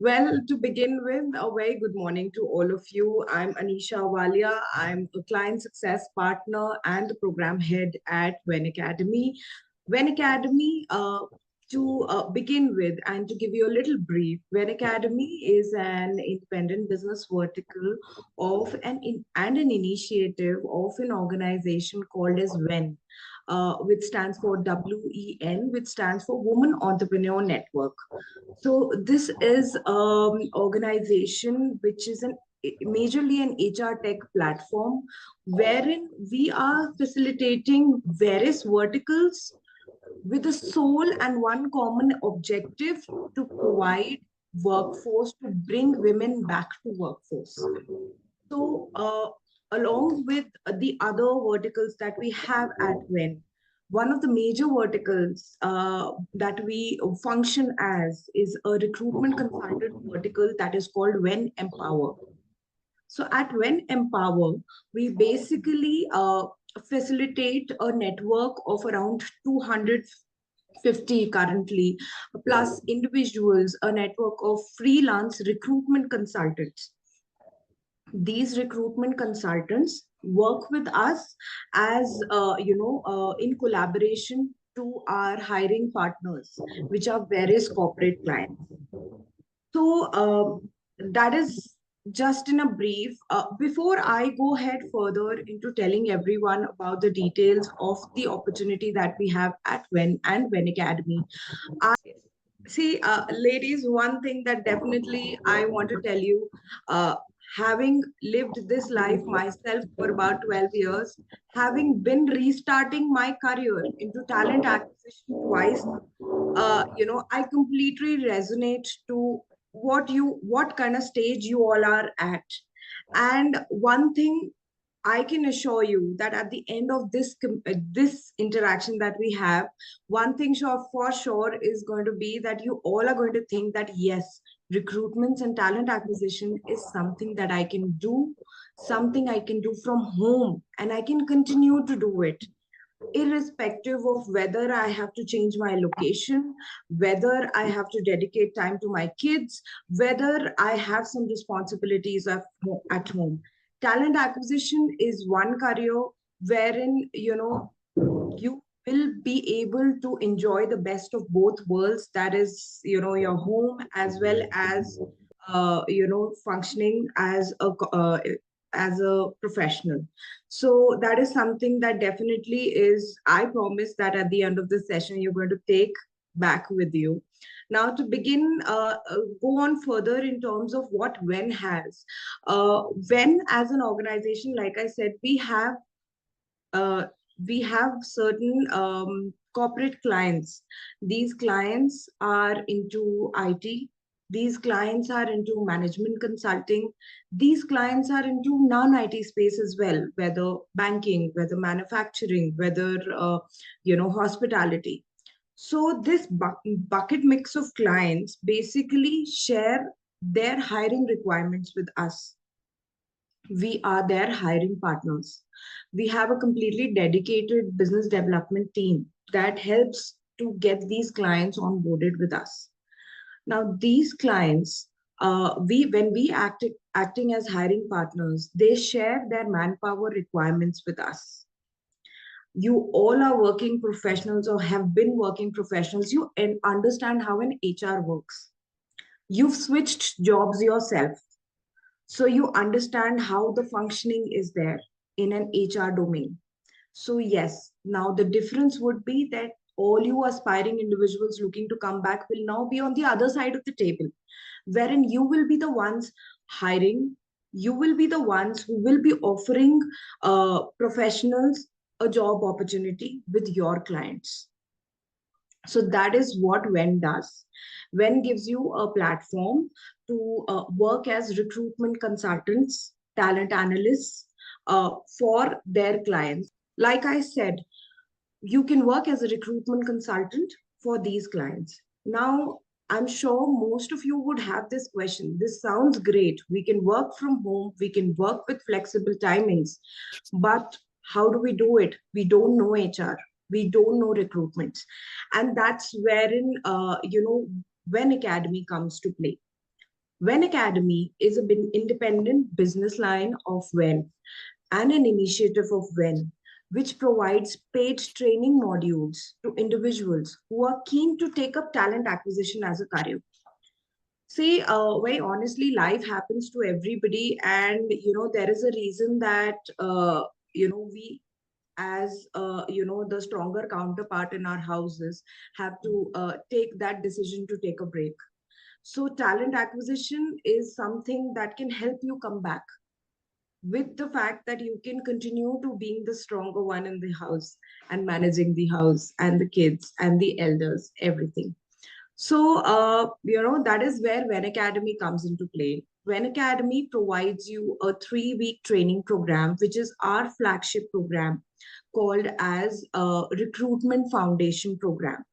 Well, to begin with, a very good morning to all of you. I'm Anisha Walia. I'm a client success partner and the program head at WENcademy. WENcademy, to begin with and to give you a little brief, WENcademy is an independent business vertical of and an initiative of an organization called as WEN, which stands for WEN, which stands for Women Entrepreneur Network. So this is organization which is an majorly an HR tech platform wherein we are facilitating various verticals with a sole and one common objective to provide workforce to bring women back to workforce. So, along with the other verticals that we have at WEN, one of the major verticals that we function as is a recruitment consultant vertical that is called WEN Empower. So, at WEN Empower, we basically facilitate a network of around 250 currently, plus individuals, a network of freelance recruitment consultants. These recruitment consultants work with us as in collaboration to our hiring partners, which are various corporate clients. So that is just in a brief. Before I go ahead further into telling everyone about the details of the opportunity that we have at WEN and WENcademy, I see, ladies, one thing that definitely I want to tell you, having lived this life myself for about 12 years, having been restarting my career into talent acquisition twice, I completely resonate to what kind of stage you all are at. And one thing I can assure you that at the end of this interaction that we have, one thing sure for sure is going to be that you all are going to think that yes, recruitments and talent acquisition is something that I can do, something I can do from home, and I can continue to do it irrespective of whether I have to change my location, whether I have to dedicate time to my kids, whether I have some responsibilities at home. Talent acquisition is one career wherein, you will be able to enjoy the best of both worlds. That is, your home as well as, functioning as a professional. So that is something that definitely is, I promise that at the end of the session, you're going to take back with you. Now, to begin, go on further in terms of what WEN has. WEN as an organization, like I said, uh, we have certain corporate clients. These clients are into IT. These clients are into management consulting. These clients are into non-IT space as well, whether banking, whether manufacturing, whether hospitality. So this bucket mix of clients basically share their hiring requirements with us. We are their hiring partners. We have a completely dedicated business development team that helps to get these clients onboarded with us. Now, these clients, we when we acting as hiring partners, they share their manpower requirements with us. You all are working professionals or have been working professionals. You understand how an HR works. You've switched jobs yourself, so you understand how the functioning is there in an HR domain. So yes, now the difference would be that all you aspiring individuals looking to come back will now be on the other side of the table, wherein you will be the ones hiring, you will be the ones who will be offering professionals a job opportunity with your clients. So that is what WEN does. WEN gives you a platform to work as recruitment consultants, talent analysts for their clients. Like I said, you can work as a recruitment consultant for these clients. Now, I'm sure most of you would have this question. This sounds great. We can work from home, we can work with flexible timings, but how do we do it? We don't know HR, we don't know recruitment. And that's wherein, WENcademy comes to play. WENcademy is an independent business line of WEN and an initiative of WEN, which provides paid training modules to individuals who are keen to take up talent acquisition as a career. See, very honestly, life happens to everybody, and there is a reason that we, as the stronger counterpart in our houses, have to take that decision to take a break. So, talent acquisition is something that can help you come back with the fact that you can continue to being the stronger one in the house and managing the house and the kids and the elders, everything. So, that is where WENcademy comes into play. WENcademy provides you a 3-week training program, which is our flagship program called as a Recruitment Foundation Program.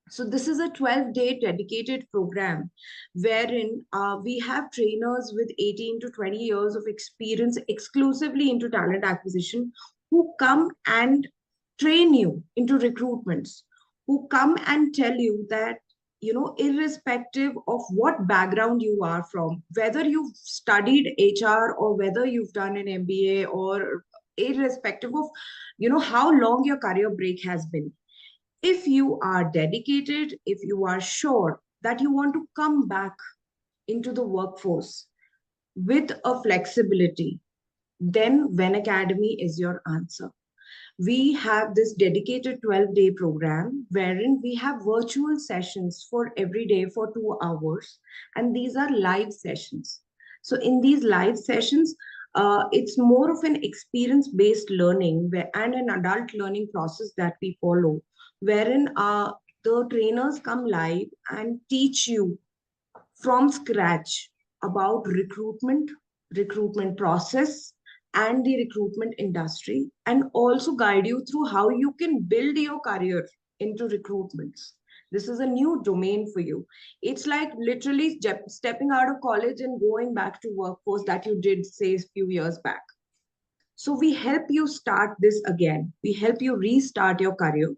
So this is a 12-day dedicated program wherein we have trainers with 18 to 20 years of experience exclusively into talent acquisition who come and train you into recruitments, who come and tell you that, irrespective of what background you are from, whether you've studied HR or whether you've done an MBA, or irrespective of, how long your career break has been, if you are dedicated, if you are sure that you want to come back into the workforce with a flexibility, then WENcademy is your answer. We have this dedicated 12-day program wherein we have virtual sessions for every day for 2 hours, and these are live sessions. So in these live sessions, it's more of an experience-based learning and an adult learning process that we follow, wherein the trainers come live and teach you from scratch about recruitment process, and the recruitment industry, and also guide you through how you can build your career into recruitments. This is a new domain for you. It's like literally stepping out of college and going back to workforce that you did, say, a few years back. So we help you start this again. We help you restart your career.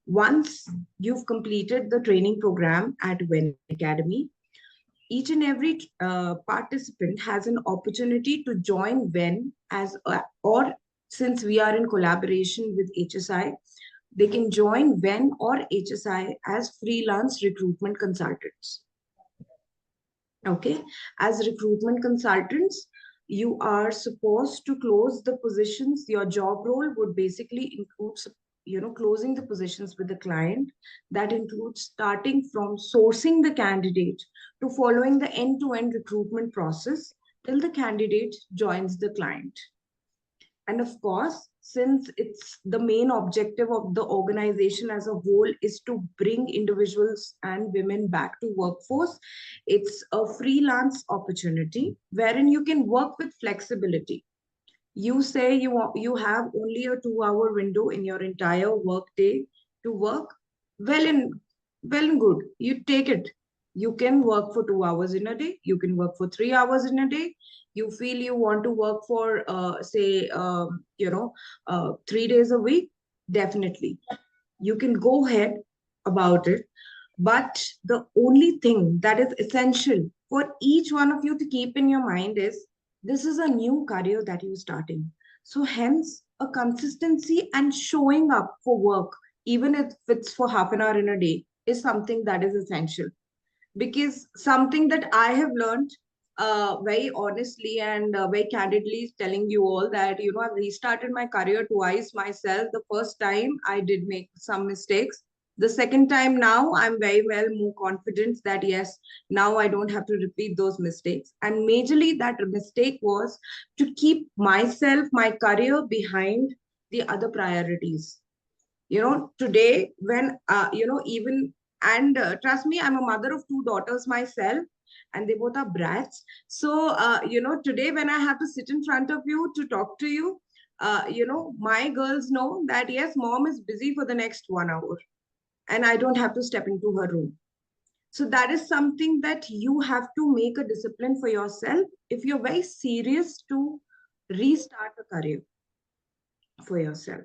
Once you've completed the training program at WENcademy, each and every participant has an opportunity to join WEN or since we are in collaboration with HSI, they can join WEN or HSI as freelance recruitment consultants. Okay, as recruitment consultants, you are supposed to close the positions. Your job role would basically include closing the positions with the client. That includes starting from sourcing the candidate to following the end-to-end recruitment process till the candidate joins the client. And of course, since it's the main objective of the organization as a whole is to bring individuals and women back to workforce, it's a freelance opportunity wherein you can work with flexibility. You say you have only a 2-hour window in your entire work day to work. Well and good, you take it. You can work for 2 hours in a day, you can work for 3 hours in a day. You feel you want to work for say 3 days a week, definitely you can go ahead about it. But the only thing that is essential for each one of you to keep in your mind is this is a new career that you're starting. So, hence, a consistency and showing up for work, even if it's for half an hour in a day, is something that is essential. Because something that I have learned very honestly and very candidly telling you all that, I've restarted my career twice myself. The first time I did make some mistakes. The second time now I'm very well more confident that yes, now I don't have to repeat those mistakes. And majorly that mistake was to keep myself, my career behind the other priorities. Today when even and trust me, I'm a mother of two daughters myself, and they both are brats. So today when I have to sit in front of you to talk to you, my girls know that yes, mom is busy for the next 1 hour and I don't have to step into her room. So that is something that you have to make a discipline for yourself if you're very serious to restart a career for yourself.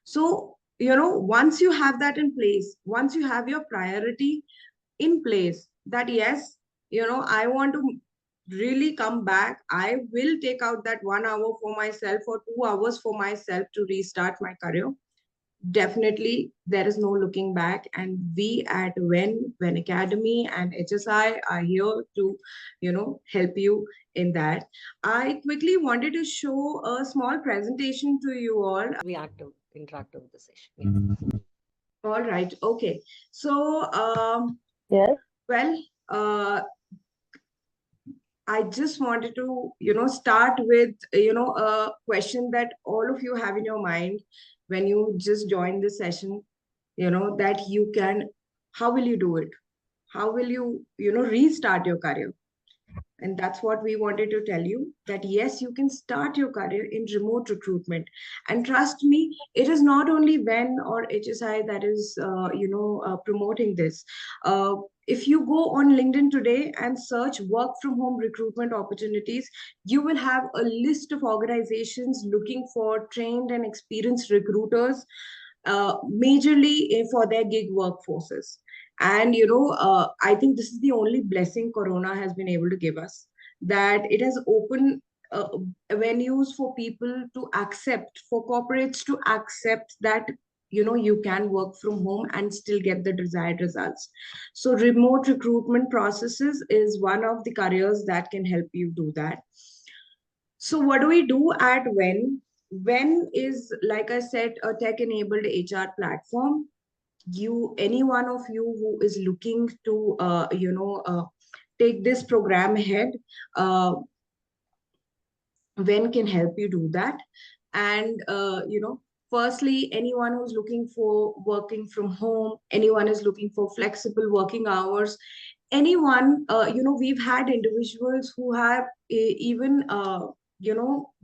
So, once you have that in place, once you have your priority in place, that yes, I want to really come back. I will take out that 1 hour for myself or 2 hours for myself to restart my career. Definitely, there is no looking back, and we at WENcademy and HSI are here to, help you in that. I quickly wanted to show a small presentation to you all. We active, interactive with the session. Yeah. All right, okay. So, Yes. well, I just wanted to, start with, a question that all of you have in your mind when you just join the session, that you can, how will you do it? How will you, restart your career? And that's what we wanted to tell you, that yes, you can start your career in remote recruitment. And trust me, it is not only WEN or HSI that is, promoting this. If you go on LinkedIn today and search work from home recruitment opportunities, you will have a list of organizations looking for trained and experienced recruiters, majorly for their gig workforces. And I think this is the only blessing Corona has been able to give us, that it has opened uh, venues for people to accept, for corporates to accept that you can work from home and still get the desired results. So remote recruitment processes is one of the careers that can help you do that. So what do we do at WEN? WEN is, like I said, a tech-enabled HR platform. Any one of you who is looking to, take this program ahead, uh, WEN can help you do that. And, firstly, anyone who's looking for working from home, anyone is looking for flexible working hours, anyone, we've had individuals who have even,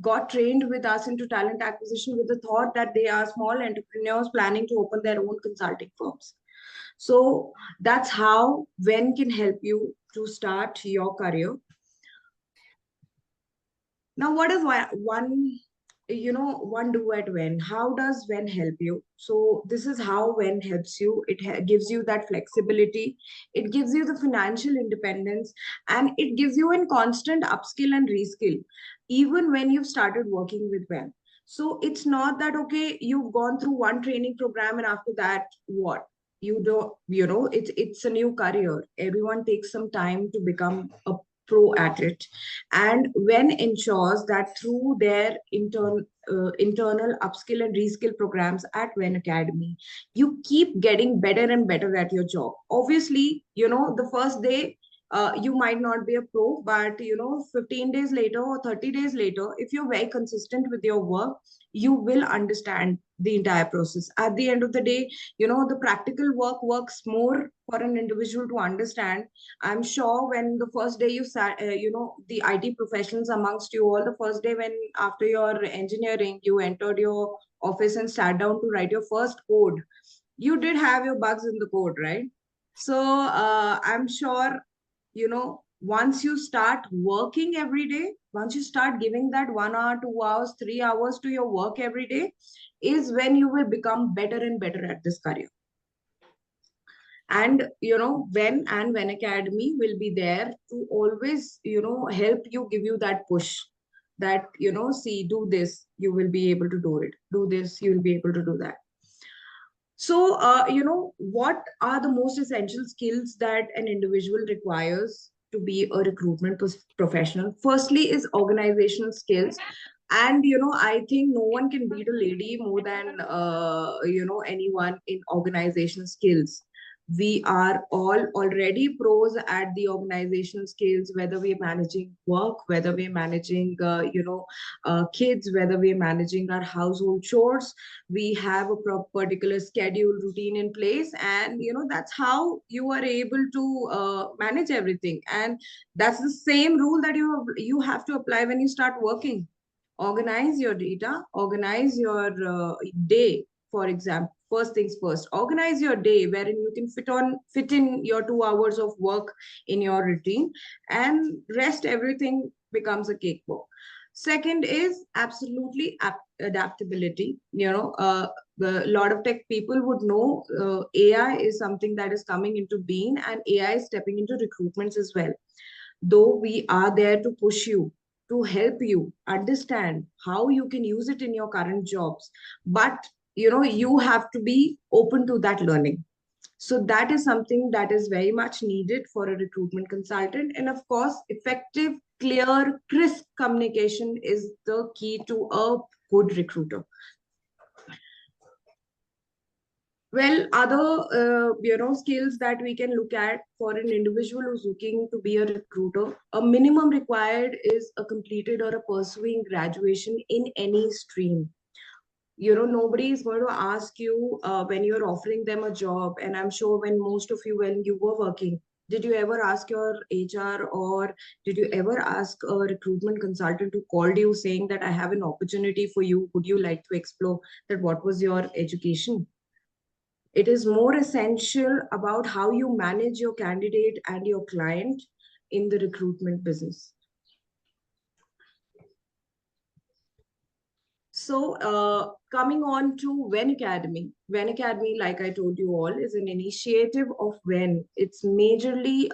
got trained with us into talent acquisition with the thought that they are small entrepreneurs planning to open their own consulting firms. So that's how WEN can help you to start your career. Now, what is one do at WEN? How does WEN help you? So this is how WEN helps you. It gives you that flexibility. It gives you the financial independence, and it gives you a constant upskill and reskill, even when you've started working with WEN. So it's not that, okay, you've gone through one training program and after that, what? You don't, it's a new career. Everyone takes some time to become a pro at it. And WEN ensures that through their internal upskill and reskill programs at WENcademy, you keep getting better and better at your job. Obviously, the first day, you might not be a pro, but 15 days later or 30 days later, if you're very consistent with your work, you will understand the entire process. At the end of the day, the practical work works more for an individual to understand. I'm sure when the first day you sat, the IT professionals amongst you all, the first day when after your engineering, you entered your office and sat down to write your first code, you did have your bugs in the code, right? So I'm sure, once you start working every day, once you start giving that 1 hour, 2 hours, 3 hours to your work every day, is when you will become better and better at this career. And WEN and WENcademy will be there to always help you, give you that push, that see, do this, you will be able to do it, do this, you will be able to do that. So what are the most essential skills that an individual requires to be a recruitment professional? Firstly is organizational skills. And I think no one can beat a lady more than anyone in organizational skills. We are all already pros at the organizational skills, whether we're managing work, whether we're managing kids, whether we're managing our household chores. We have a particular schedule routine in place, and that's how you are able to manage everything. And that's the same rule that you have to apply when you start working. Organize your data, organize your day. For example, first things first, organize your day wherein you can fit in your 2 hours of work in your routine, and rest everything becomes a cakewalk. Second is absolutely adaptability. a lot of tech people would know AI is something that is coming into being, and AI is stepping into recruitments as well. Though we are there to push you, to help you understand how you can use it in your current jobs, but you have to be open to that learning. So that is something that is very much needed for a recruitment consultant. And of course, effective, clear, crisp communication is the key to a good recruiter. Well, other skills that we can look at for an individual who's looking to be a recruiter, a minimum required is a completed or a pursuing graduation in any stream. Nobody is going to ask you when you're offering them a job, and I'm sure when most of you, when you were working, did you ever ask your HR, or did you ever ask a recruitment consultant who called you saying that I have an opportunity for you, would you like to explore that, what was your education? It is more essential about how you manage your candidate and your client in the recruitment business. So coming on to WENcademy. WENcademy, like I told you all, is an initiative of WEN. It's majorly,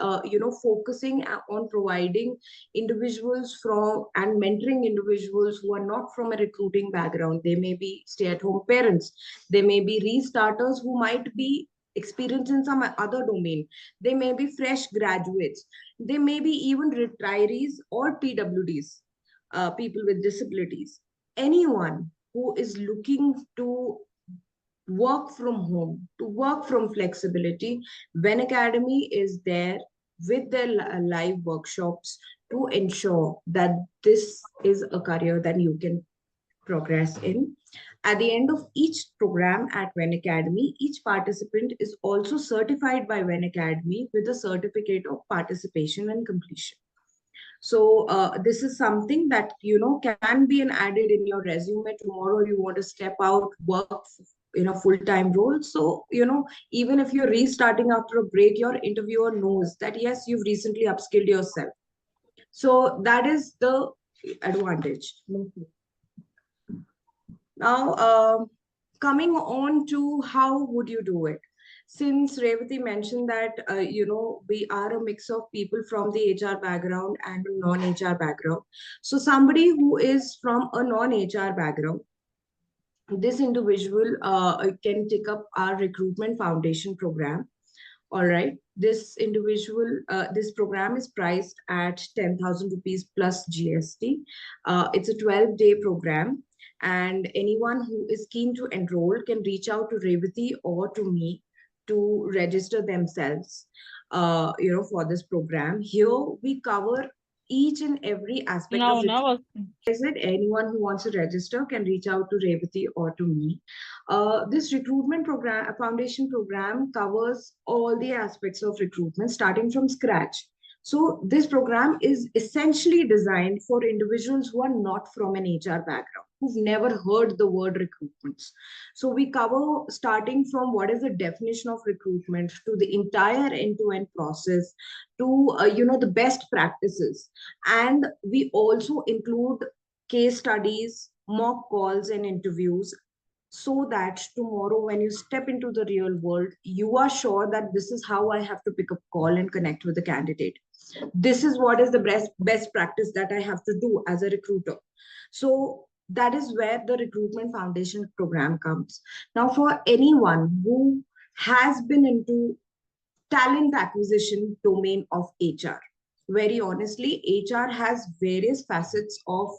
focusing on providing individuals from and mentoring individuals who are not from a recruiting background. They may be stay-at-home parents. They may be restarters who might be experienced in some other domain. They may be fresh graduates. They may be even retirees or PWDs, people with disabilities. Anyone who is looking to work from home, to work from flexibility, WENcademy is there with their live workshops to ensure that this is a career that you can progress in. At the end of each program at WENcademy, each participant is also certified by WENcademy with a certificate of participation and completion. So this is something that can be an added in your resume. Tomorrow you want to step out, work in a full-time role. So even if you're restarting after a break, your interviewer knows that yes, you've recently upskilled yourself. So that is the advantage. Now, coming on to how would you do it? Since Revati mentioned that, we are a mix of people from the HR background and a non-HR background. So somebody who is from a non-HR background, this individual can take up our recruitment foundation program. All right. This program is priced at 10,000 rupees plus GST. It's a 12-day program, and anyone who is keen to enroll can reach out to Revati or to me to register themselves, for this program. Here we cover each and every aspect of recruitment. I said anyone who wants to register can reach out to Revati or to me. This recruitment program, foundation program, covers all the aspects of recruitment starting from scratch. So this program is essentially designed for individuals who are not from an HR background, who've never heard the word recruitments. So we cover starting from what is the definition of recruitment to the entire end-to-end process to the best practices, and we also include case studies, mock calls, and interviews, so that tomorrow when you step into the real world, you are sure that this is how I have to pick up call and connect with the candidate. This is what is the best practice that I have to do as a recruiter. So that is where the recruitment foundation program comes. Now, for anyone who has been into talent acquisition domain of HR, very honestly, HR has various facets of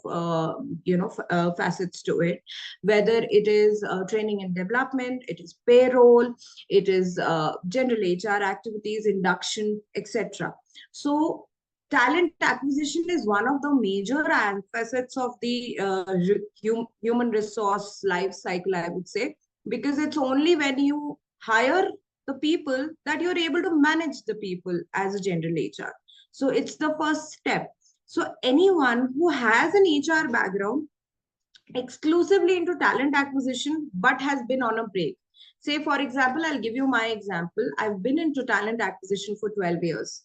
facets to it, whether it is training and development, it is payroll, it is general HR activities, induction, etc. So talent acquisition is one of the major facets of the human resource life cycle, I would say, because it's only when you hire the people that you're able to manage the people as a general HR. So it's the first step. So anyone who has an HR background exclusively into talent acquisition but has been on a break. Say, for example, I'll give you my example. I've been into talent acquisition for 12 years,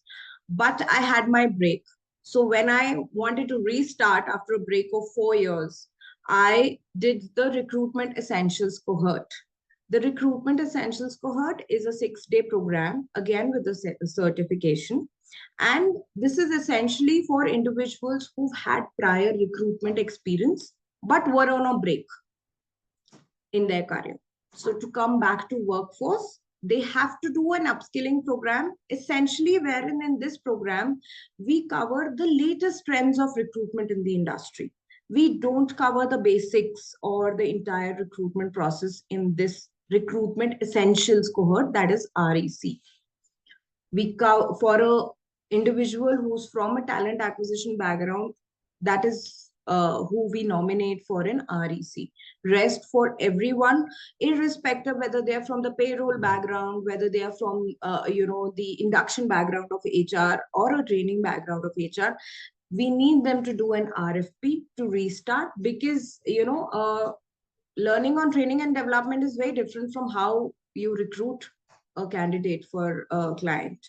but I had my break. So when I wanted to restart after a break of 4 years, I did the recruitment essentials cohort. The Recruitment Essentials cohort is a 6-day program, again with a certification. And this is essentially for individuals who've had prior recruitment experience but were on a break in their career. So to come back to workforce, they have to do an upskilling program, essentially wherein in this program, we cover the latest trends of recruitment in the industry. We don't cover the basics or the entire recruitment process in this recruitment essentials cohort, that is REC. We cover for a individual who's from a talent acquisition background, that is who we nominate for an REC. Rest for everyone, irrespective whether they are from the payroll background, whether they are from the induction background of HR or a training background of HR, we need them to do an RFP to restart, because learning on training and development is very different from how you recruit a candidate for a client.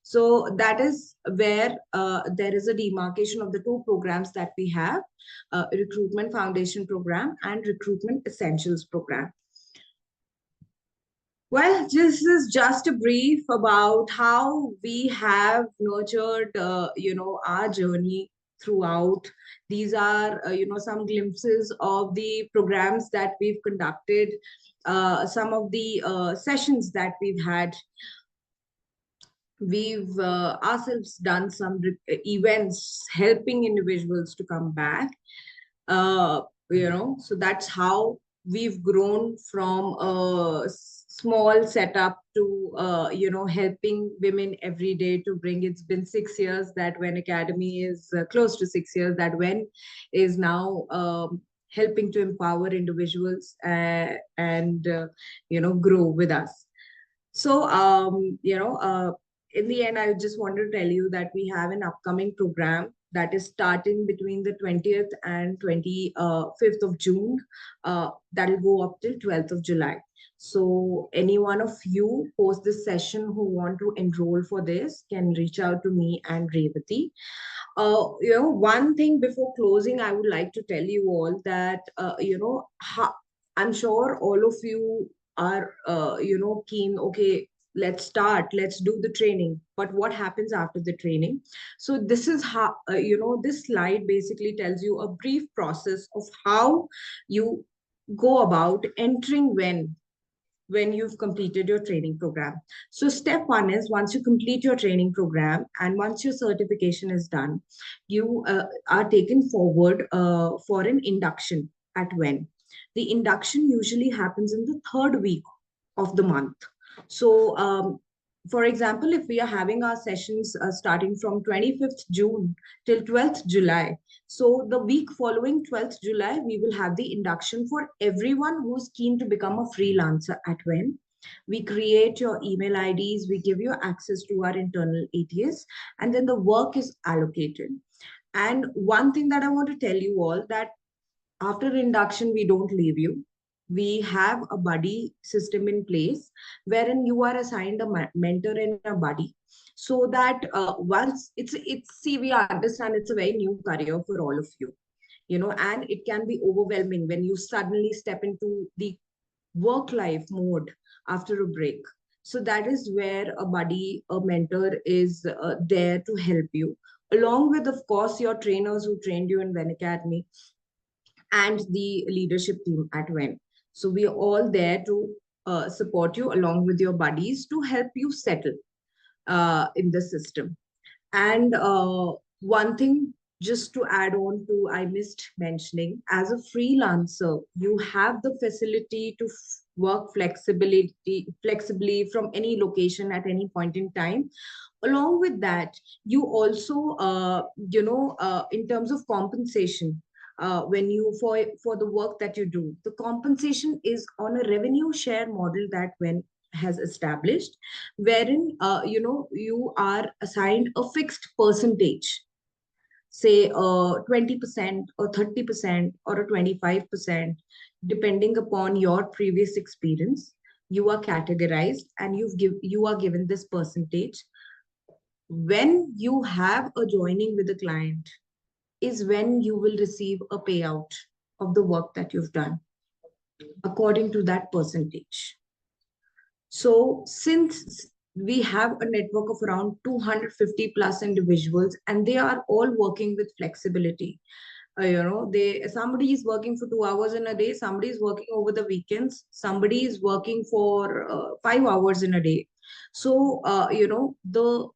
So that is where there is a demarcation of the two programs that we have, Recruitment Foundation Program and Recruitment Essentials Program. Well, this is just a brief about how we have nurtured, our journey throughout. These are, some glimpses of the programs that we've conducted, some of the sessions that we've had. We've ourselves done some events helping individuals to come back. So that's how we've grown from a small setup to helping women every day to bring. It's been 6 years that WENcademy is close to 6 years that WEN is now helping to empower individuals and grow with us. So in the end, I just want to tell you that we have an upcoming program that is starting between the 20th and 25th of June. That will go up till 12th of July. So any one of you post this session who want to enroll for this can reach out to me and Revati. One thing before closing, I would like to tell you all that, I'm sure all of you are, keen, okay, let's start, let's do the training. But what happens after the training? So this is how, this slide basically tells you a brief process of how you go about entering when you've completed your training program. So step one is, once you complete your training program and once your certification is done, you are taken forward for an induction at WEN. The induction usually happens in the third week of the month. So for example, if we are having our sessions starting from 25th June till 12th July, so the week following 12th July, we will have the induction for everyone who's keen to become a freelancer at WEN. We create your email IDs, we give you access to our internal ATS, and then the work is allocated. And one thing that I want to tell you all, that after induction, we don't leave you. We have a buddy system in place wherein you are assigned a mentor and a buddy, so that once it's see, we understand it's a very new career for all of you, and it can be overwhelming when you suddenly step into the work life mode after a break. So that is where a buddy, a mentor is there to help you, along with, of course, your trainers who trained you in WENcademy and the leadership team at WEN. So we are all there to support you along with your buddies to help you settle in the system. And one thing just to add on to, I missed mentioning, as a freelancer, you have the facility to work flexibly from any location at any point in time. Along with that, you also, in terms of compensation, when you for the work that you do, the compensation is on a revenue share model that WEN has established, wherein you are assigned a fixed percentage, say 20% or 30% or a 25%, depending upon your previous experience. You are categorized and you are given this percentage. When you have a joining with a client is when you will receive a payout of the work that you've done according to that percentage. So since we have a network of around 250 plus individuals, and they are all working with flexibility. They somebody is working for 2 hours in a day, somebody is working over the weekends, somebody is working for 5 hours in a day. So the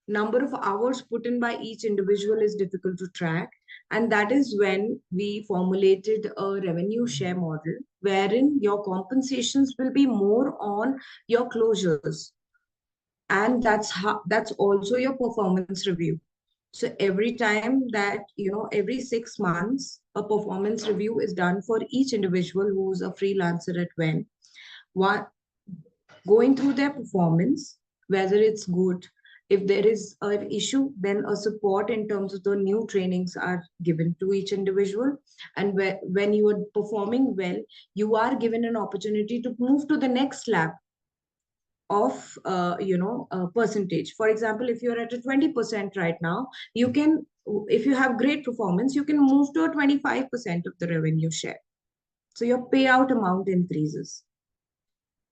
number of hours put in by each individual is difficult to track. And that is when we formulated a revenue share model wherein your compensations will be more on your closures. And that's also your performance review. So every time that, every 6 months, a performance review is done for each individual who's a freelancer at One, going through their performance, whether it's good. If there is an issue, then a support in terms of the new trainings are given to each individual. And when you are performing well, you are given an opportunity to move to the next lab of percentage. For example, if you're at a 20% right now, you can, if you have great performance, you can move to a 25% of the revenue share. So your payout amount increases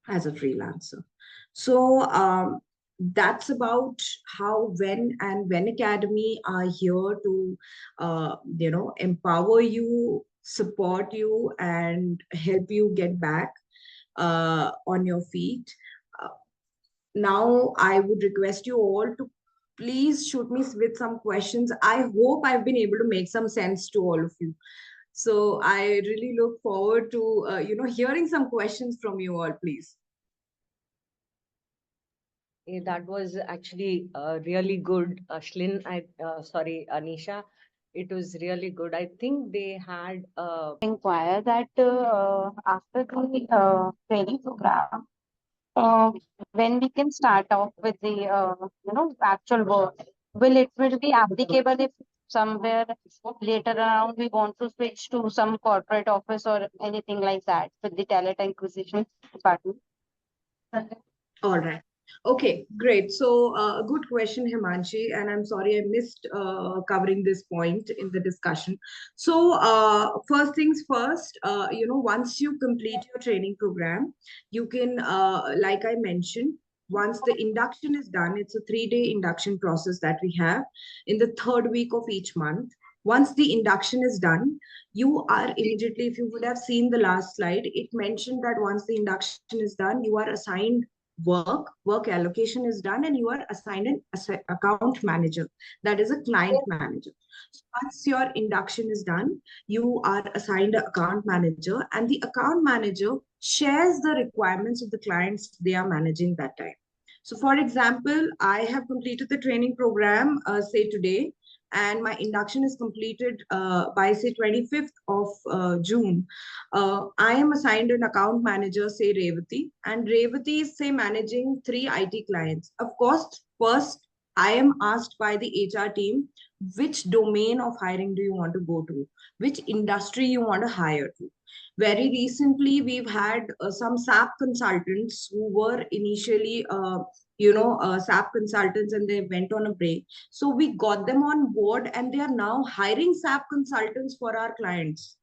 as a freelancer. So that's about how WENcademy are here to empower you, support you, and help you get back on your feet. Uh, Now I would request you all to please shoot me with some questions. I hope I've been able to make some sense to all of you. So I really look forward to hearing some questions from you all, please. That was actually really good, Shlin. Sorry, Anisha. It was really good. I think they had Inquire that after the training program, uh, when we can start off with the actual work, will be applicable if somewhere later around we want to switch to some corporate office or anything like that with the talent acquisition department? All right. Okay, great. So, a good question, Himanshi, and I'm sorry I missed covering this point in the discussion. So, first things first, once you complete your training program, you can, like I mentioned, once the induction is done, it's a 3-day induction process that we have in the third week of each month. Once the induction is done, you are immediately, if you would have seen the last slide, it mentioned that once the induction is done, you are assigned work allocation is done, and you are assigned an account manager, that is a client manager. So once your induction is done, you are assigned an account manager, and the account manager shares the requirements of the clients they are managing that time. So for example, I have completed the training program say today, and my induction is completed by say 25th of June. I am assigned an account manager, say Revati, and Revati is say managing 3 IT clients. Of course, first I am asked by the HR team which domain of hiring do you want to go to, which industry you want to hire to. Very recently, we've had some SAP consultants who were initially, SAP consultants, and they went on a break. So we got them on board, and they are now hiring SAP consultants for our clients,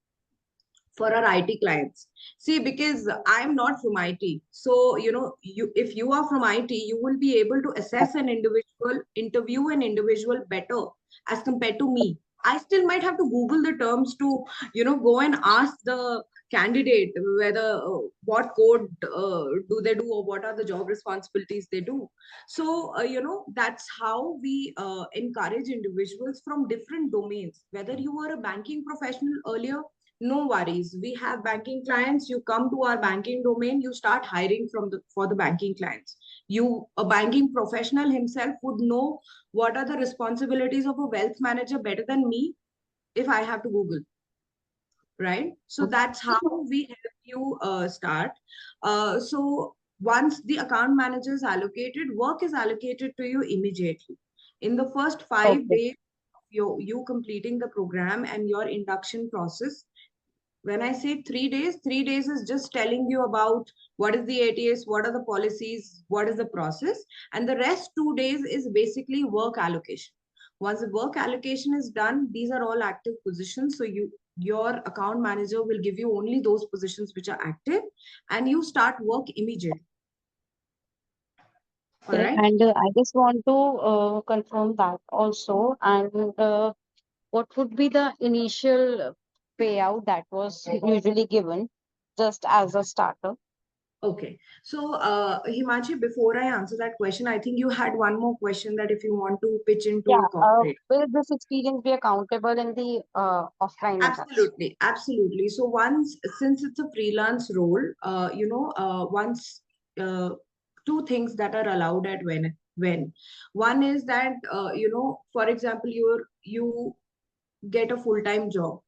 for our IT clients. See, because I'm not from IT. So, if you are from IT, you will be able to assess an individual, interview an individual better as compared to me. I still might have to Google the terms to, go and ask the candidate whether what code do they do, or what are the job responsibilities they do. So, that's how we encourage individuals from different domains. Whether you were a banking professional earlier, no worries, we have banking clients, you come to our banking domain, you start hiring for the banking clients. You, a banking professional himself, would know what are the responsibilities of a wealth manager better than me if I have to Google, right? So that's how we help you start. So once the account manager is allocated, work is allocated to you immediately. In the first 5 days, you completing the program and your induction process. When I say 3 days, 3 days is just telling you about what is the ATS, what are the policies, what is the process, and the rest 2 days is basically work allocation. Once the work allocation is done, these are all active positions. So your account manager will give you only those positions which are active, and you start work immediately. All right. And I just want to confirm that also. And what would be the initial payout that was usually given just as a starter? Okay. So, Himachi, before I answer that question, I think you had one more question that if you want to pitch into Yeah, corporate. will this experience be accountable in the offline methods? Absolutely, absolutely. So once, since it's a freelance role, once two things that are allowed at when one is that for example, you get a full-time job.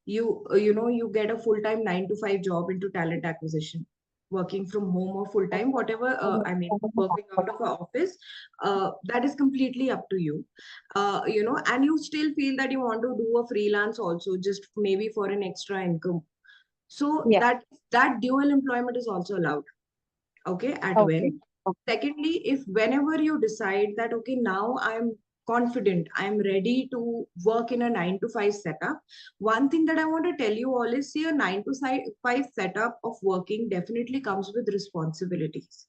You get a full-time 9 to 5 job into talent acquisition, working from home or full-time, whatever. I mean, working out of an office. That is completely up to you. And you still feel that you want to do a freelance also, just maybe for an extra income. So Yeah. that dual employment is also allowed. Okay, at Okay. when. Secondly, if whenever you decide that, okay, now I'm confident, I'm ready to work in a 9 to 5 setup, one thing that I want to tell you all is, see, a 9 to 5 setup of working definitely comes with responsibilities.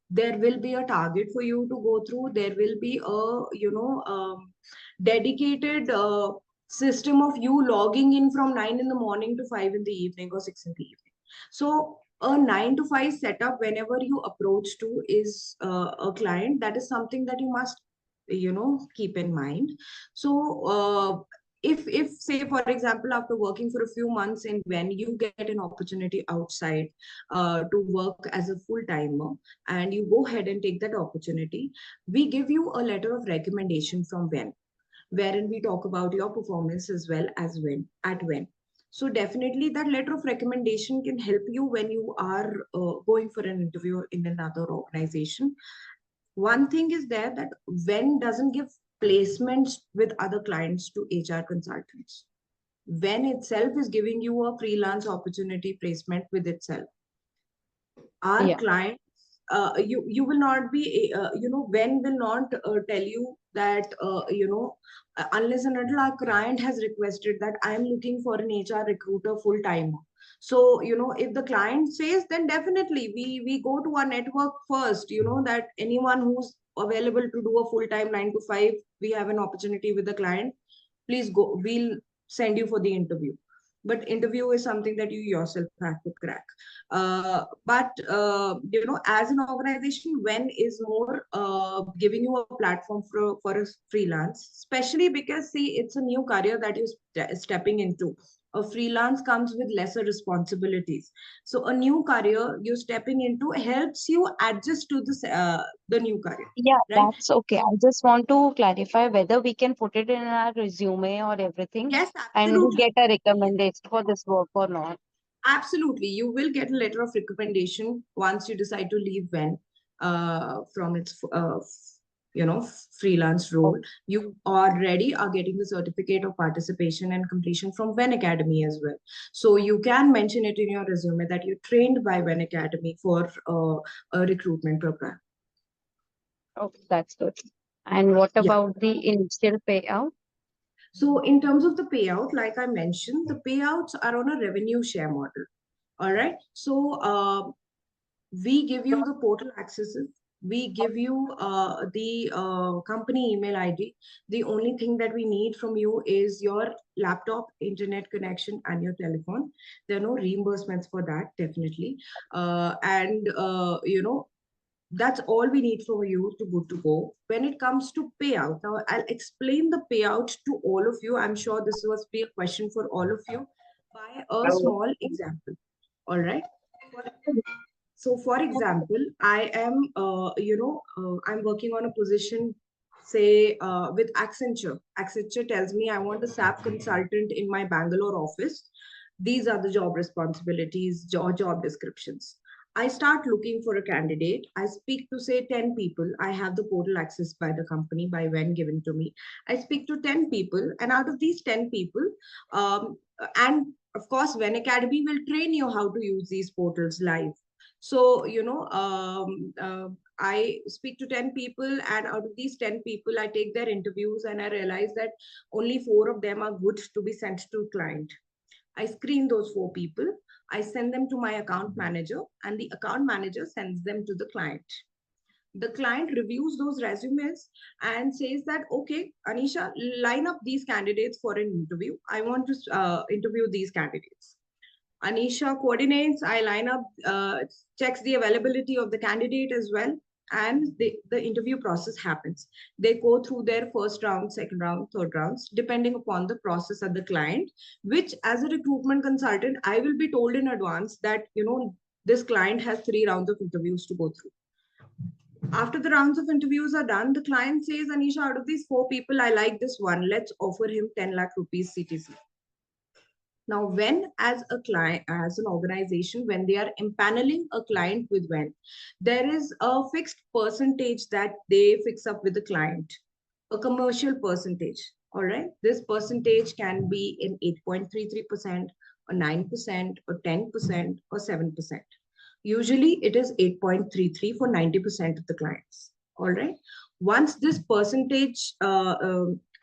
There will be a target for you to go through. There will be a, dedicated system of you logging in from 9 in the morning to 5 in the evening or 6 in the evening. So a 9 to 5 setup, whenever you approach to is a client, that is something that you must keep in mind. So if say for example, after working for a few months, and when you get an opportunity outside to work as a full timer, and you go ahead and take that opportunity, we give you a letter of recommendation from when, wherein we talk about your performance as well as when. So definitely that letter of recommendation can help you when you are going for an interview in another organization. One thing is there that when doesn't give placements with other clients to HR consultants. When itself is giving you a freelance opportunity placement with itself. Our Yeah. clients, you will not be when will not tell you that unless and until our client has requested that I am looking for an HR recruiter full time. So if the client says, then definitely we go to our network first, that anyone who's available to do a full time 9 to 5, we have an opportunity with the client, please go, we'll send you for the interview. But interview is something that you yourself have to crack. But as an organization, when is more giving you a platform for a freelance, especially because, see, it's a new career that you're stepping into. A freelance comes with lesser responsibilities. So a new career you're stepping into helps you adjust to the new career, Yeah, right? that's okay. I just want to clarify whether we can put it in our resume or everything Yes, and we absolutely. get a recommendation for this work or not. Absolutely. You will get a letter of recommendation once you decide to leave when from its freelance role. You already are getting the certificate of participation and completion from WENcademy as well. So you can mention it in your resume that you're trained by WENcademy for a recruitment program. Okay, that's good. And what Yeah. about the initial payout? So in terms of the payout, like I mentioned, the payouts are on a revenue share model. All right. So we give you the portal accesses. We give you the company email ID. The only thing that we need from you is your laptop, internet connection, and your telephone. There are no reimbursements for that, definitely. And that's all we need from you to good to go. When it comes to payout, now I'll explain the payout to all of you. I'm sure this was be a question for all of you by a small example. All right. So, for example, I am, I'm working on a position, say, with Accenture. Accenture tells me I want a SAP consultant in my Bangalore office. These are the job responsibilities, job descriptions. I start looking for a candidate. I speak to, say, 10 people. I have the portal access by the company by when given to me. I speak to 10 people, and out of these 10 people, and of course, WENcademy will train you how to use these portals live. So, I speak to 10 people, and out of these 10 people, I take their interviews, and I realize that only 4 of them are good to be sent to client. I screen those 4 people. I send them to my account manager, and the account manager sends them to the client. The client reviews those resumes and says that, okay, Anisha, line up these candidates for an interview. I want to interview these candidates. Anisha coordinates, I line up, checks the availability of the candidate as well, and the interview process happens. They go through their first round, second round, third rounds, depending upon the process at the client, which as a recruitment consultant, I will be told in advance that, this client has 3 rounds of interviews to go through. After the rounds of interviews are done, the client says, Anisha, out of these 4 people, I like this one. Let's offer him 10 lakh rupees CTC. Now, when as a client, as an organization, when they are empaneling a client with when, there is a fixed percentage that they fix up with the client, a commercial percentage. All right. This percentage can be in 8.33%, or 9%, or 10%, or 7%. Usually it is 8.33 for 90% of the clients. All right. Once this percentage,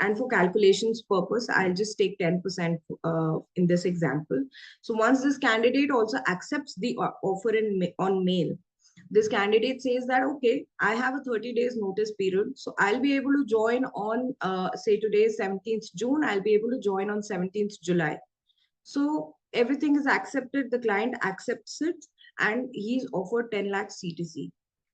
and for calculations purpose, I'll just take 10% in this example. So once this candidate also accepts the offer on mail, this candidate says that, okay, I have a 30 days notice period. So I'll be able to join on, say today is 17th June, I'll be able to join on 17th July. So everything is accepted, the client accepts it, and he's offered 10 lakh CTC.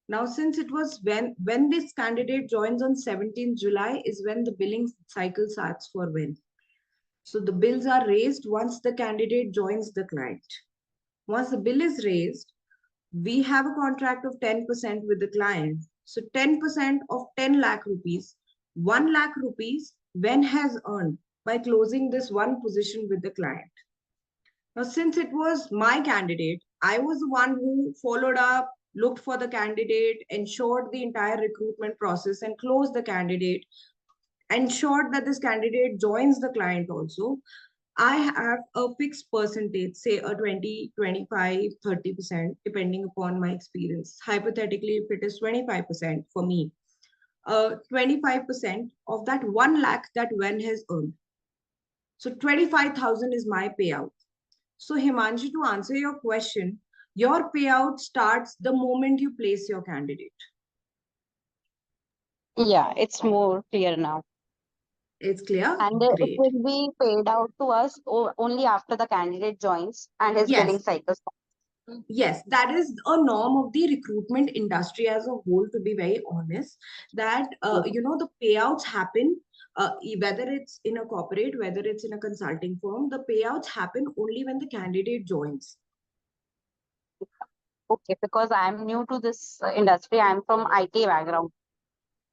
Now, since it was when this candidate joins on 17th July is when the billing cycle starts for when. So the bills are raised once the candidate joins the client. Once the bill is raised, we have a contract of 10% with the client. So 10% of 10 lakh rupees, 1 lakh rupees when has earned by closing this one position with the client. Now, since it was my candidate, I was the one who followed up, looked for the candidate, ensured the entire recruitment process, and closed the candidate, ensured that this candidate joins the client also. I have a fixed percentage, say a 20, 25, 30%, depending upon my experience. Hypothetically, if it is 25% for me, 25% of that 1 lakh that Wen has earned. So 25,000 is my payout. So Himanshi, to answer your question, your payout starts the moment you place your candidate. Yeah, it's more clear now. It's clear? And it Great. will be paid out to us only after the candidate joins and his billing Yes, cycle starts. yes, that is a norm of the recruitment industry as a whole, to be very honest, that, the payouts happen, whether it's in a corporate, whether it's in a consulting firm, the payouts happen only when the candidate joins. Okay, because I'm new to this industry. I'm from IT background.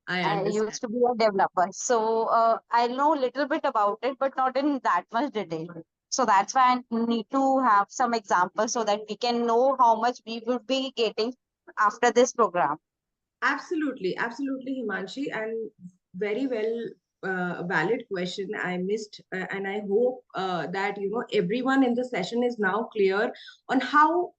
I I understand. used to be a developer. So I know a little bit about it, but not in that much detail. So that's why I need to have some examples so that we can know how much we will be getting after this program. Absolutely, absolutely, Himanshi, and very well, valid question. I missed, and I hope that everyone in the session is now clear on how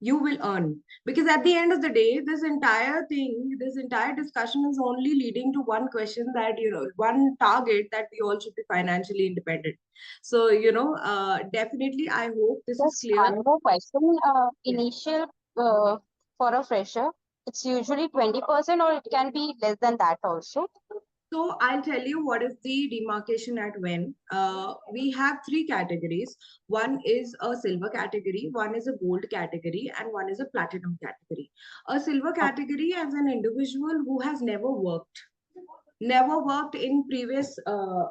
you will earn. Because at the end of the day, this entire thing, this entire discussion is only leading to one question, that one target, that we all should be financially independent. So definitely, I hope this is Just clear. one more question. Yes. Initial for a fresher, it's usually 20% or it can be less than that also. So I'll tell you what is the demarcation at when. We have 3 categories. One is a silver category, one is a gold category, and one is a platinum category. A silver category as an individual who has never worked in previous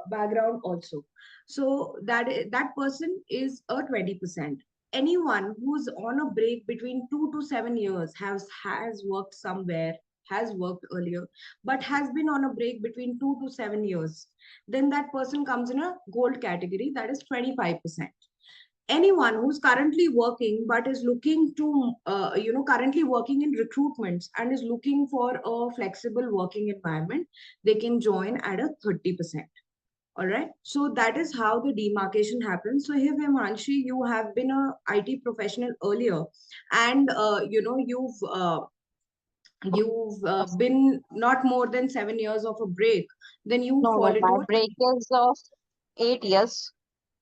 background also. So that person is a 20%. Anyone who's on a break between 2 to 7 years has worked somewhere, has worked earlier, but has been on a break between 2 to 7 years, then that person comes in a gold category, that is 25%. Anyone who's currently working but is looking to, currently working in recruitments and is looking for a flexible working environment, they can join at a 30%. All right. So that is how the demarcation happens. So here, Himanshi, you have been a IT professional earlier, and you've been not more than 7 years of a break. Then you No, fall no, my into a break is of 8 years.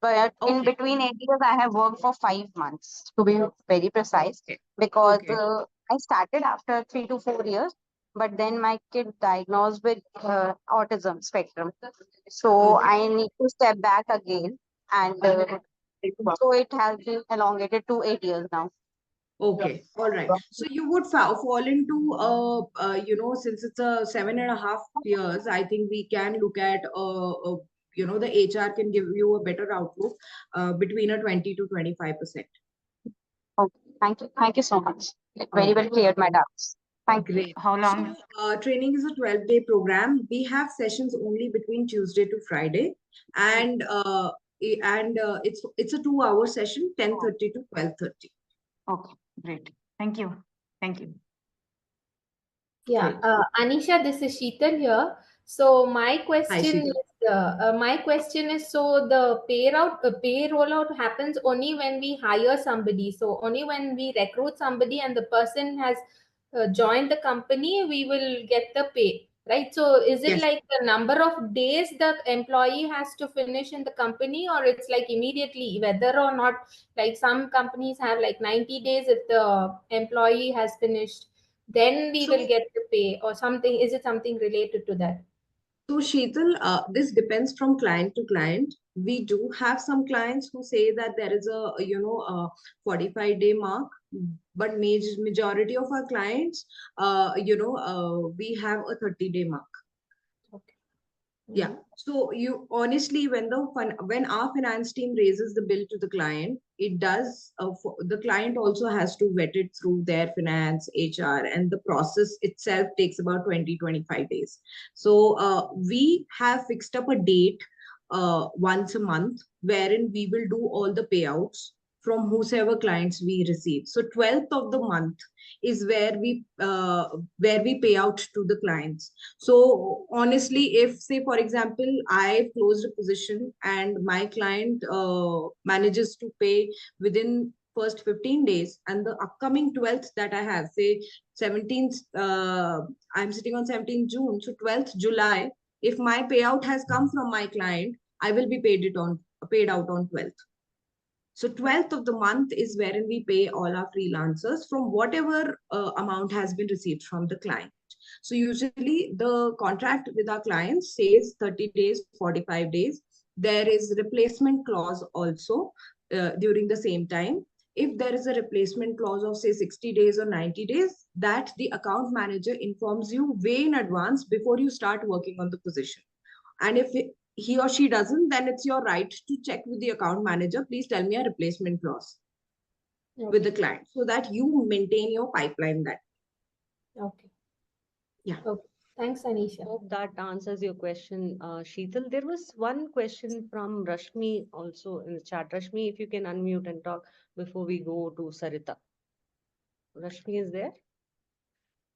But in okay, between 8 years, I have worked for 5 months, to be very precise, because okay, I started after 3 to 4 years. but then my kid diagnosed with autism spectrum. So Okay. I need to step back again, and so it has been elongated to 8 years now. Okay, all right. So you would fall into, since it's a 7.5 years, I think we can look at, the HR can give you a better outlook between a 20 to 25%. Okay, thank you so much. It All very well right, cleared my doubts. Thank you. great. How So long? training is a 12-day program. We have sessions only between Tuesday to Friday, and it's a 2-hour session, 10:30 to 12:30. Okay, great. Thank you. Thank you. Yeah, Great. Anisha, this is Sheetal here. So Hi, Sheetal. my question is, so the pay rollout happens only when we hire somebody. So only when we recruit somebody and the person has joined the company, we will get the pay, right? So is it Yes. like the number of days the employee has to finish in the company, or it's like immediately, whether or not, like some companies have like 90 days if the employee has finished, then we will So get the pay or something. Is it something related to that? So, Sheetal, this depends from client to client. We do have some clients who say that there is a 45-day mark, but majority of our clients, we have a 30-day mark. Okay. Yeah. So you honestly, when our finance team raises the bill to the client, it does. The client also has to vet it through their finance, HR, and the process itself takes about 20-25 days. So we have fixed up a date once a month wherein we will do all the payouts from whosoever clients we receive. So 12th of the month is where we pay out to the clients. So honestly, if say for example, I closed a position and my client manages to pay within first 15 days, and the upcoming 12th that I have, say 17th, I'm sitting on 17th June, so 12th July, if my payout has come from my client, I will be paid out on 12th. So 12th of the month is wherein we pay all our freelancers from whatever amount has been received from the client. So usually the contract with our clients says 30 days, 45 days. There is replacement clause also during the same time. If there is a replacement clause of say 60 days or 90 days, that the account manager informs you way in advance before you start working on the position. And if he or she doesn't, then it's your right to check with the account manager. Please tell me a replacement clause with the client so that you maintain your pipeline. That Okay. Yeah. Okay. Thanks, Anisha. Hope that answers your question, Sheetal. There was one question from Rashmi also in the chat. Rashmi, if you can unmute and talk before we go to Sarita. Rashmi is there?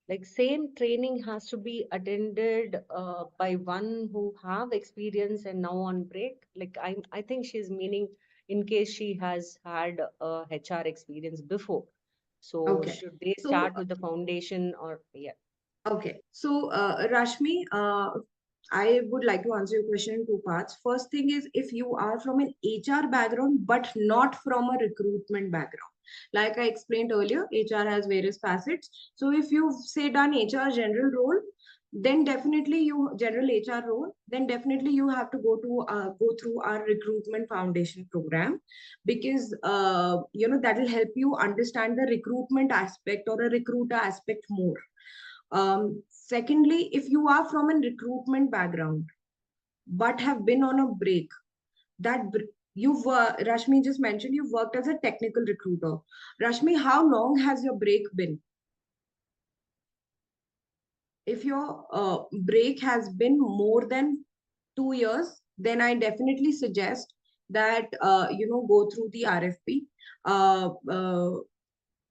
Like same training has to be attended by one who have experience and now on break. Like I think she's meaning in case she has had HR experience before. So Okay. should they So start with the foundation or yeah? Okay, so Rashmi, I would like to answer your question in two parts. First thing is, if you are from an HR background but not from a recruitment background, like I explained earlier, HR has various facets. So if you've say done HR general role, then definitely then definitely you have to go through our recruitment foundation program, because that will help you understand the recruitment aspect or a recruiter aspect more. Secondly, if you are from a recruitment background but have been on a break, Rashmi just mentioned you've worked as a technical recruiter. Rashmi, how long has your break been? If your break has been more than 2 years, then I definitely suggest that go through the RFP.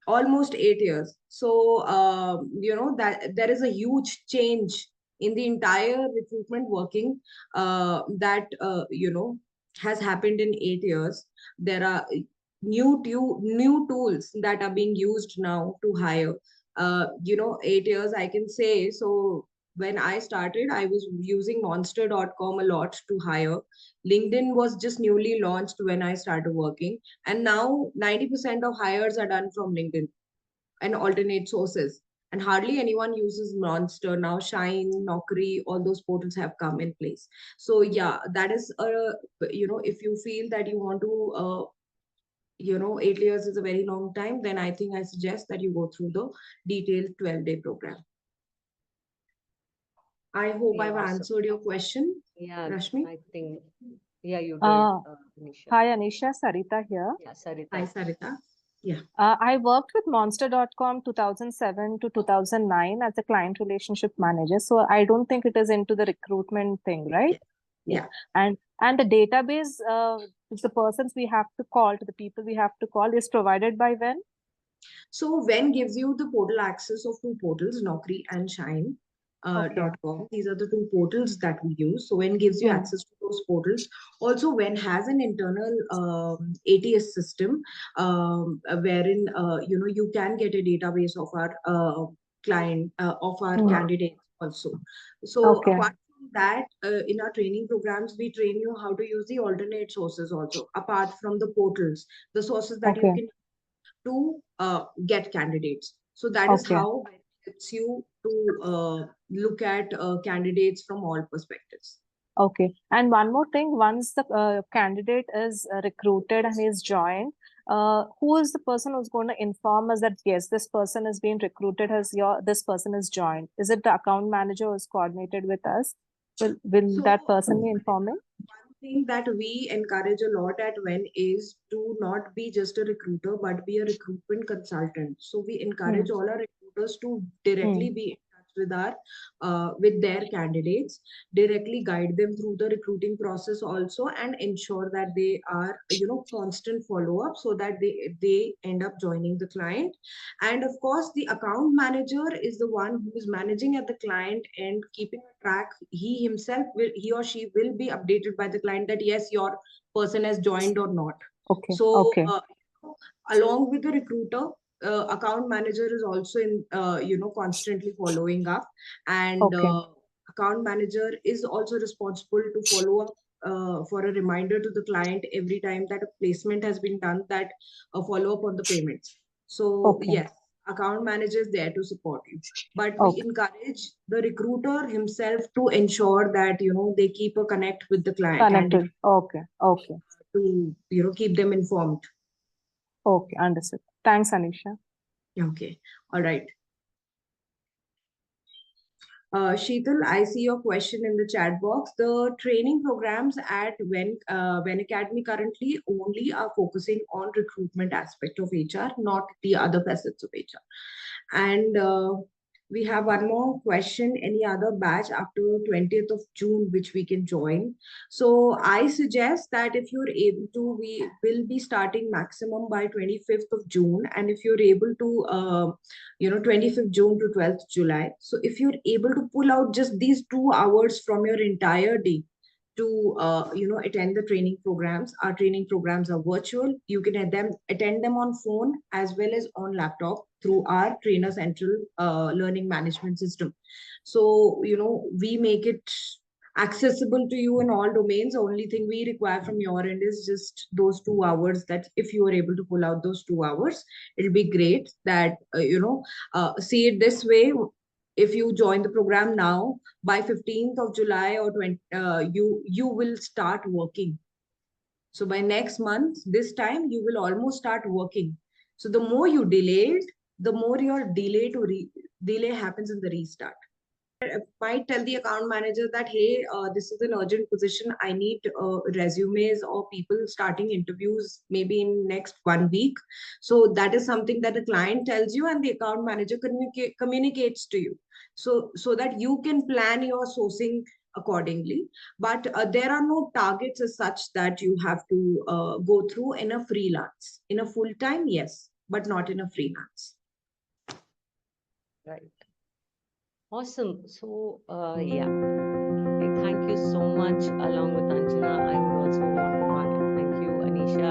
Almost 8 years. So that there is a huge change in the entire recruitment working that has happened in 8 years. There are new tools that are being used now to hire. 8 years I can say. So when I started, I was using monster.com a lot to hire. LinkedIn was just newly launched when I started working, and now 90% of hires are done from LinkedIn and alternate sources. And hardly anyone uses Monster now. Shine, Naukri, all those portals have come in place. So yeah, that is if you feel that you want to 8 years is a very long time, then I think I suggest that you go through the detailed 12-day program. I hope Okay, I've awesome. answered your question, Yeah, Rashmi. I think, yeah, you did, Anisha. Hi, Anisha, Sarita here. Yeah, Sarita. Hi, Sarita. Yeah. I worked with Monster.com 2007 to 2009 as a client relationship manager. So I don't think it is into the recruitment thing, right? Yeah. And the database, the persons we have to call, to the people we have to call, is provided by Wen? So Wen gives you the portal access of two portals, Naukri and Shine. Okay. .com. These are the two portals that we use. So Wen gives you access to those portals. Also, Wen has an internal ATS system wherein you can get a database of our of our candidates also. So Okay. apart from that, in our training programs, we train you how to use the alternate sources also, apart from the portals, the sources that you can to get candidates. So that is Okay. how it helps you to look at candidates from all perspectives. Okay. And one more thing, once the candidate is recruited and is joined, who is the person who's going to inform us that yes, this person is being recruited, this person is joined? Is it the account manager who is coordinated with us? Will So that person be informing? one thing that we encourage a lot at Wen is to not be just a recruiter, but be a recruitment consultant. So we encourage all our recruiters to directly be in touch with with their candidates, directly guide them through the recruiting process also, and ensure that they are constant follow up so that they end up joining the client. And of course, the account manager is the one who is managing at the client and keeping a track. He or she will be updated by the client that yes, your person has joined or not. Okay. So Okay. along with the recruiter, account manager is also in constantly following up, and Okay. account manager is also responsible to follow up for a reminder to the client every time that a placement has been done, that a follow up on the payments. So Okay. yes, account manager is there to support you, but we Okay. encourage the recruiter himself to ensure that they keep a connect with the client Connected. Okay. Okay. to keep them informed. Okay. Understood. Thanks, Anisha. Okay, all right. Sheetal, I see your question in the chat box. The training programs at WENcademy currently only are focusing on recruitment aspect of HR, not the other facets of HR. And we have one more question. Any other batch after 20th of June which we can join? So I suggest that if you're able to, we will be starting maximum by 25th of June. And if you're able to 25th June to 12th July. So if you're able to pull out just these 2 hours from your entire day to attend the training programs. Our training programs are virtual. You can attend them on phone as well as on laptop through our trainer central learning management system. So we make it accessible to you in all domains. Only thing we require from your end is just those 2 hours, that if you are able to pull out those 2 hours, it'll be great. That see it this way, if you join the program now, by 15th of July or 20 you will start working. So by next month this time you will almost start working. So the more you delayed, the more your delay happens in the restart. Might tell the account manager that hey, this is an urgent position, I need resumes or people starting interviews maybe in next 1 week. So that is something that the client tells you and the account manager communicates to you, so that you can plan your sourcing accordingly. But there are no targets as such that you have to go through in a freelance. In a full time, yes, but not in a freelance. Right. Awesome. So, yeah, I thank you so much. Along with Anjana, I would also want to thank you, Anisha,